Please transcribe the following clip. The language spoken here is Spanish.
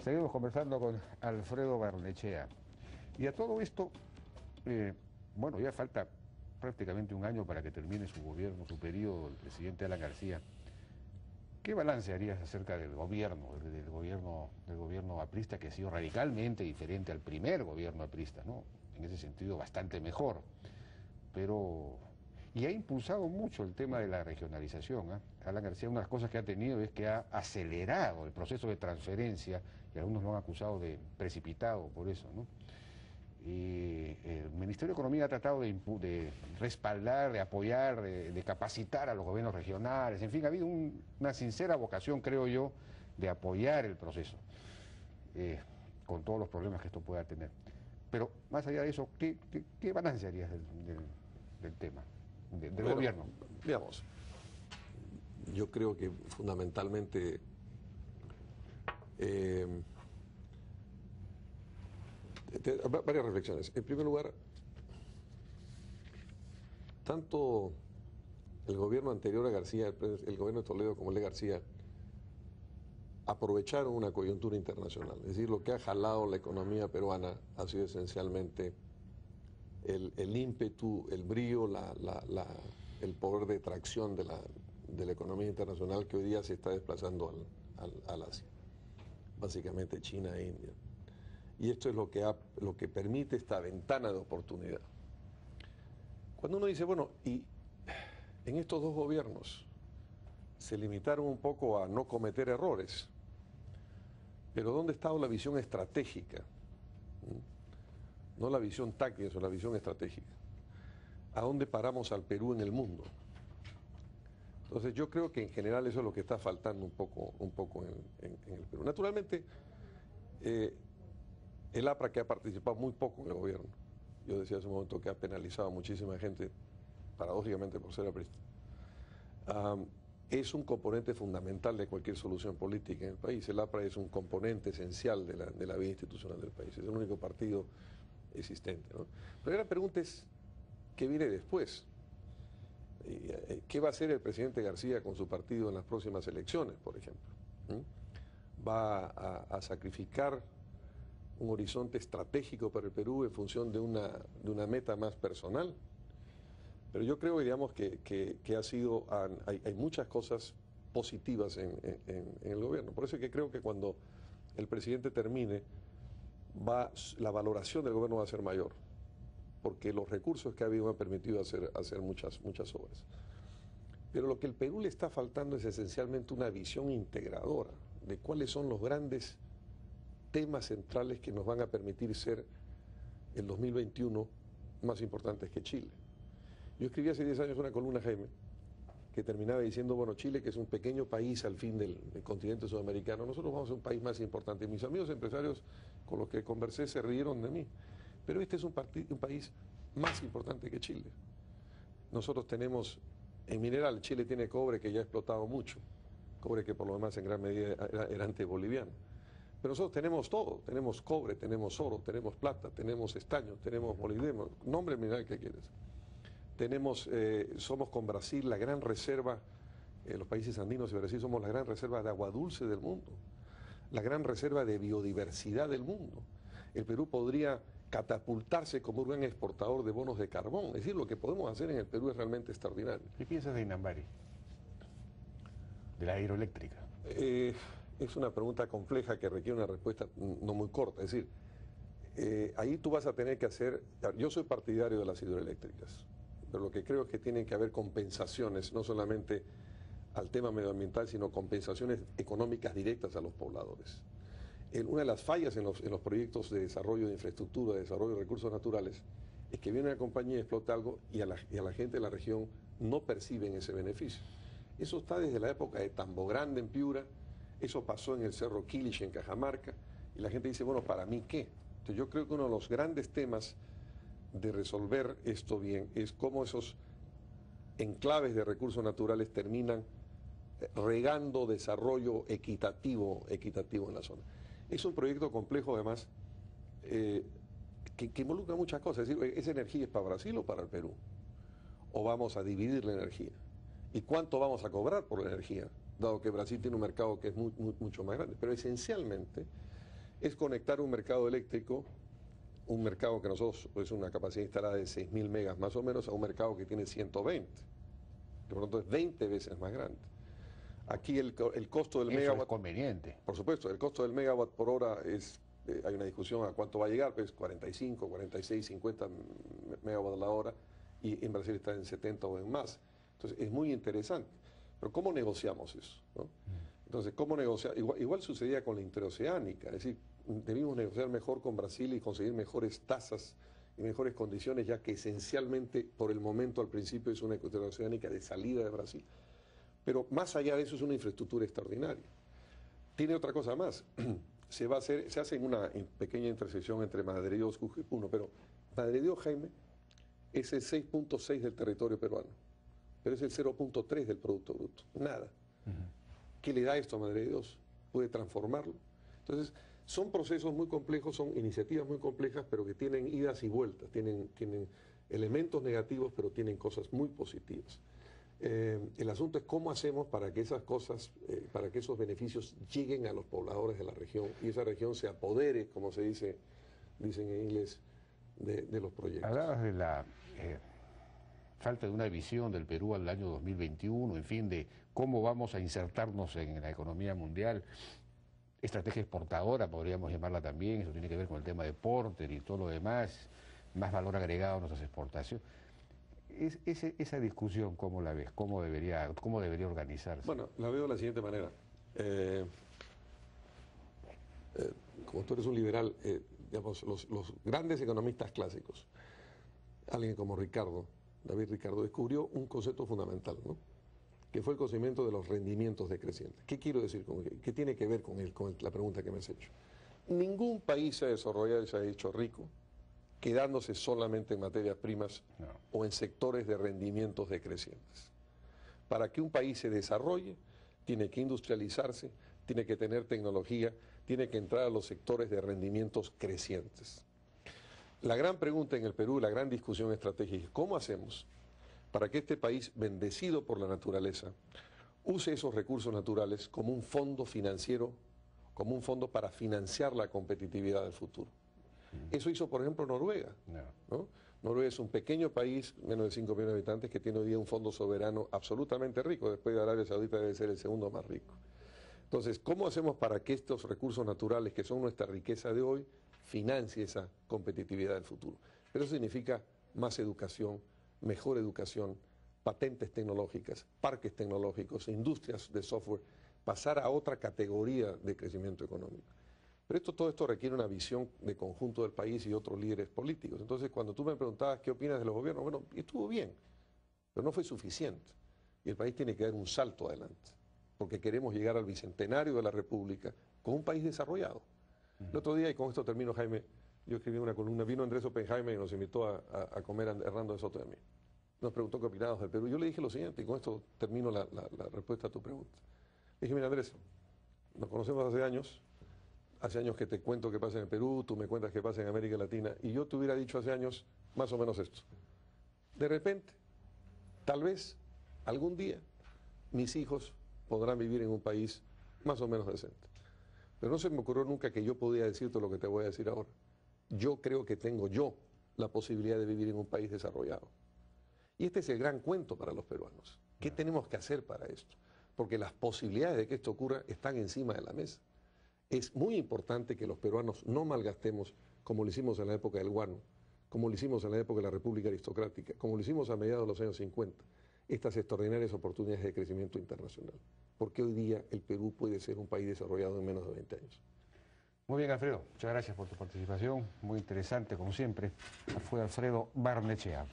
Seguimos conversando con Alfredo Barnechea. Y a todo esto, bueno, ya falta prácticamente un año para que termine su gobierno, su periodo, el presidente Alan García. ¿Qué balance harías acerca del gobierno aprista, que ha sido radicalmente diferente al primer gobierno aprista, ¿no? En ese sentido, bastante mejor. Y ha impulsado mucho el tema de la regionalización, ¿eh? Alan García, una de las cosas que ha tenido es que ha acelerado el proceso de transferencia, y algunos lo han acusado de precipitado por eso, ¿no? Y el Ministerio de Economía ha tratado de respaldar, de apoyar, de capacitar a los gobiernos regionales. En fin, ha habido una sincera vocación, creo yo, de apoyar el proceso, con todos los problemas que esto pueda tener. Pero más allá de eso, ¿qué balance harías del tema, del gobierno? Digamos, yo creo que fundamentalmente varias reflexiones. En primer lugar, tanto el gobierno anterior a García, el gobierno de Toledo como el de García, aprovecharon una coyuntura internacional. Es decir, lo que ha jalado la economía peruana ha sido esencialmente el ímpetu, el brío, el poder de tracción de la economía internacional que hoy día se está desplazando al Asia, básicamente China e India. Y esto es lo que permite esta ventana de oportunidad. Cuando uno dice, bueno, y en estos dos gobiernos se limitaron un poco a no cometer errores, pero ¿dónde ha estado la visión estratégica? No la visión táctica, sino la visión estratégica. ¿A dónde paramos al Perú en el mundo? Entonces yo creo que en general eso es lo que está faltando un poco en el Perú. Naturalmente, el APRA, que ha participado muy poco en el gobierno, yo decía hace un momento que ha penalizado a muchísima gente, paradójicamente por ser aprista, es un componente fundamental de cualquier solución política en el país. El APRA es un componente esencial de la vida institucional del país, es el único partido existente, ¿no? Pero la pregunta es, ¿qué viene después? ¿Qué va a hacer el presidente García con su partido en las próximas elecciones, por ejemplo? ¿Va a sacrificar un horizonte estratégico para el Perú en función de una meta más personal? Pero yo creo, digamos, que hay muchas cosas positivas en el gobierno. Por eso es que creo que cuando el presidente termine, la valoración del gobierno va a ser mayor, porque los recursos que ha habido han permitido hacer muchas obras. Pero lo que el Perú le está faltando es esencialmente una visión integradora de cuáles son los grandes temas centrales que nos van a permitir ser el 2021 más importantes que Chile. Yo escribí hace 10 años una columna, Jaime, que terminaba diciendo, bueno, Chile, que es un pequeño país al fin del continente sudamericano, nosotros vamos a ser un país más importante. Mis amigos empresarios con los que conversé se rieron de mí, pero este es un país más importante que Chile. Nosotros tenemos, en mineral, Chile tiene cobre que ya ha explotado mucho, cobre que por lo demás en gran medida era antiboliviano. Pero nosotros tenemos todo, tenemos cobre, tenemos oro, tenemos plata, tenemos estaño, tenemos molibdeno, nombre mineral que quieres. Somos con Brasil la gran reserva, los países andinos y Brasil somos la gran reserva de agua dulce del mundo, la gran reserva de biodiversidad del mundo. El Perú podría catapultarse como un gran exportador de bonos de carbón. Es decir, lo que podemos hacer en el Perú es realmente extraordinario. ¿Qué piensas de Inambari? De la hidroeléctrica. Es una pregunta compleja que requiere una respuesta no muy corta. Es decir, ahí tú vas a tener que hacer... Yo soy partidario de las hidroeléctricas, pero lo que creo es que tienen que haber compensaciones, no solamente al tema medioambiental, sino compensaciones económicas directas a los pobladores. Una de las fallas en los proyectos de desarrollo de infraestructura, de desarrollo de recursos naturales, es que viene una compañía y explota algo y a la gente de la región no perciben ese beneficio. Eso está desde la época de Tambo Grande en Piura, eso pasó en el Cerro Quilich en Cajamarca, y la gente dice, bueno, ¿para mí qué? Entonces yo creo que uno de los grandes temas de resolver esto bien es cómo esos enclaves de recursos naturales terminan regando desarrollo equitativo en la zona. Es un proyecto complejo además que involucra muchas cosas. Es decir, ¿esa energía es para Brasil o para el Perú? ¿O vamos a dividir la energía? ¿Y cuánto vamos a cobrar por la energía? Dado que Brasil tiene un mercado que es mucho más grande. Pero esencialmente es conectar un mercado eléctrico, un mercado que nosotros es una capacidad instalada de 6.000 megas más o menos, a un mercado que tiene 120, que por lo tanto es 20 veces más grande. Aquí el costo del megawatt... es conveniente. Por supuesto, el costo del megawatt por hora es... hay una discusión a cuánto va a llegar, pues 45, 46, 50 megawatts a la hora, y en Brasil está en 70 o en más. Entonces es muy interesante. Pero ¿cómo negociamos eso? ¿No? Entonces, ¿cómo negociar? Igual sucedía con la interoceánica, es decir, debimos negociar mejor con Brasil y conseguir mejores tasas y mejores condiciones, ya que esencialmente, por el momento, al principio es una interoceánica de salida de Brasil. Pero más allá de eso es una infraestructura extraordinaria. Tiene otra cosa más. Se hace una pequeña intersección entre Madre de Dios y Jujuy, pero Madre de Dios, Jaime, es el 6.6 del territorio peruano, pero es el 0.3 del Producto Bruto. Nada. ¿Qué le da esto a Madre de Dios? Puede transformarlo. Entonces, son procesos muy complejos, son iniciativas muy complejas, pero que tienen idas y vueltas, tienen elementos negativos, pero tienen cosas muy positivas. El asunto es cómo hacemos para que esas cosas, para que esos beneficios lleguen a los pobladores de la región y esa región se apodere, como se dicen en inglés, de los proyectos. Hablabas de la falta de una visión del Perú al año 2021, en fin, de cómo vamos a insertarnos en la economía mundial. Estrategia exportadora, podríamos llamarla también, eso tiene que ver con el tema de Porter y todo lo demás, más valor agregado a nuestras exportaciones. Esa discusión, ¿cómo la ves? ¿Cómo debería organizarse? Bueno, la veo de la siguiente manera. Como tú eres un liberal, digamos, los grandes economistas clásicos, alguien como David Ricardo, descubrió un concepto fundamental, ¿no? Que fue el conocimiento de los rendimientos decrecientes. ¿Qué quiero decir con él? ¿Qué tiene que ver con la pregunta que me has hecho? Ningún país se ha desarrollado y se ha hecho rico quedándose solamente en materias primas o en sectores de rendimientos decrecientes. Para que un país se desarrolle, tiene que industrializarse, tiene que tener tecnología, tiene que entrar a los sectores de rendimientos crecientes. La gran pregunta en el Perú, la gran discusión estratégica es ¿cómo hacemos para que este país, bendecido por la naturaleza, use esos recursos naturales como un fondo financiero, como un fondo para financiar la competitividad del futuro? Eso hizo, por ejemplo, Noruega, ¿no? Noruega es un pequeño país, menos de 5 millones de habitantes, que tiene hoy día un fondo soberano absolutamente rico. Después de Arabia Saudita debe ser el segundo más rico. Entonces, ¿cómo hacemos para que estos recursos naturales, que son nuestra riqueza de hoy, financie esa competitividad del futuro? Pero eso significa más educación, mejor educación, patentes tecnológicas, parques tecnológicos, industrias de software, pasar a otra categoría de crecimiento económico. Pero todo esto requiere una visión de conjunto del país y otros líderes políticos. Entonces, cuando tú me preguntabas qué opinas de los gobiernos, bueno, estuvo bien, pero no fue suficiente. Y el país tiene que dar un salto adelante, porque queremos llegar al bicentenario de la República con un país desarrollado. El otro día, y con esto termino, Jaime, yo escribí una columna, vino Andrés Oppenheimer y nos invitó a comer a Hernando de Soto y a mí. Nos preguntó qué opinábamos del Perú. Yo le dije lo siguiente, y con esto termino la respuesta a tu pregunta. Le dije, mira Andrés, nos conocemos hace años que te cuento qué pasa en el Perú, tú me cuentas qué pasa en América Latina, y yo te hubiera dicho hace años más o menos esto. De repente, tal vez, algún día, mis hijos podrán vivir en un país más o menos decente. Pero no se me ocurrió nunca que yo podía decirte lo que te voy a decir ahora. Yo creo que tengo la posibilidad de vivir en un país desarrollado. Y este es el gran cuento para los peruanos. ¿Qué tenemos que hacer para esto? Porque las posibilidades de que esto ocurra están encima de la mesa. Es muy importante que los peruanos no malgastemos como lo hicimos en la época del guano, como lo hicimos en la época de la República Aristocrática, como lo hicimos a mediados de los años 50, estas extraordinarias oportunidades de crecimiento internacional. Porque hoy día el Perú puede ser un país desarrollado en menos de 20 años. Muy bien, Alfredo. Muchas gracias por tu participación. Muy interesante, como siempre. Fue Alfredo Barnechea.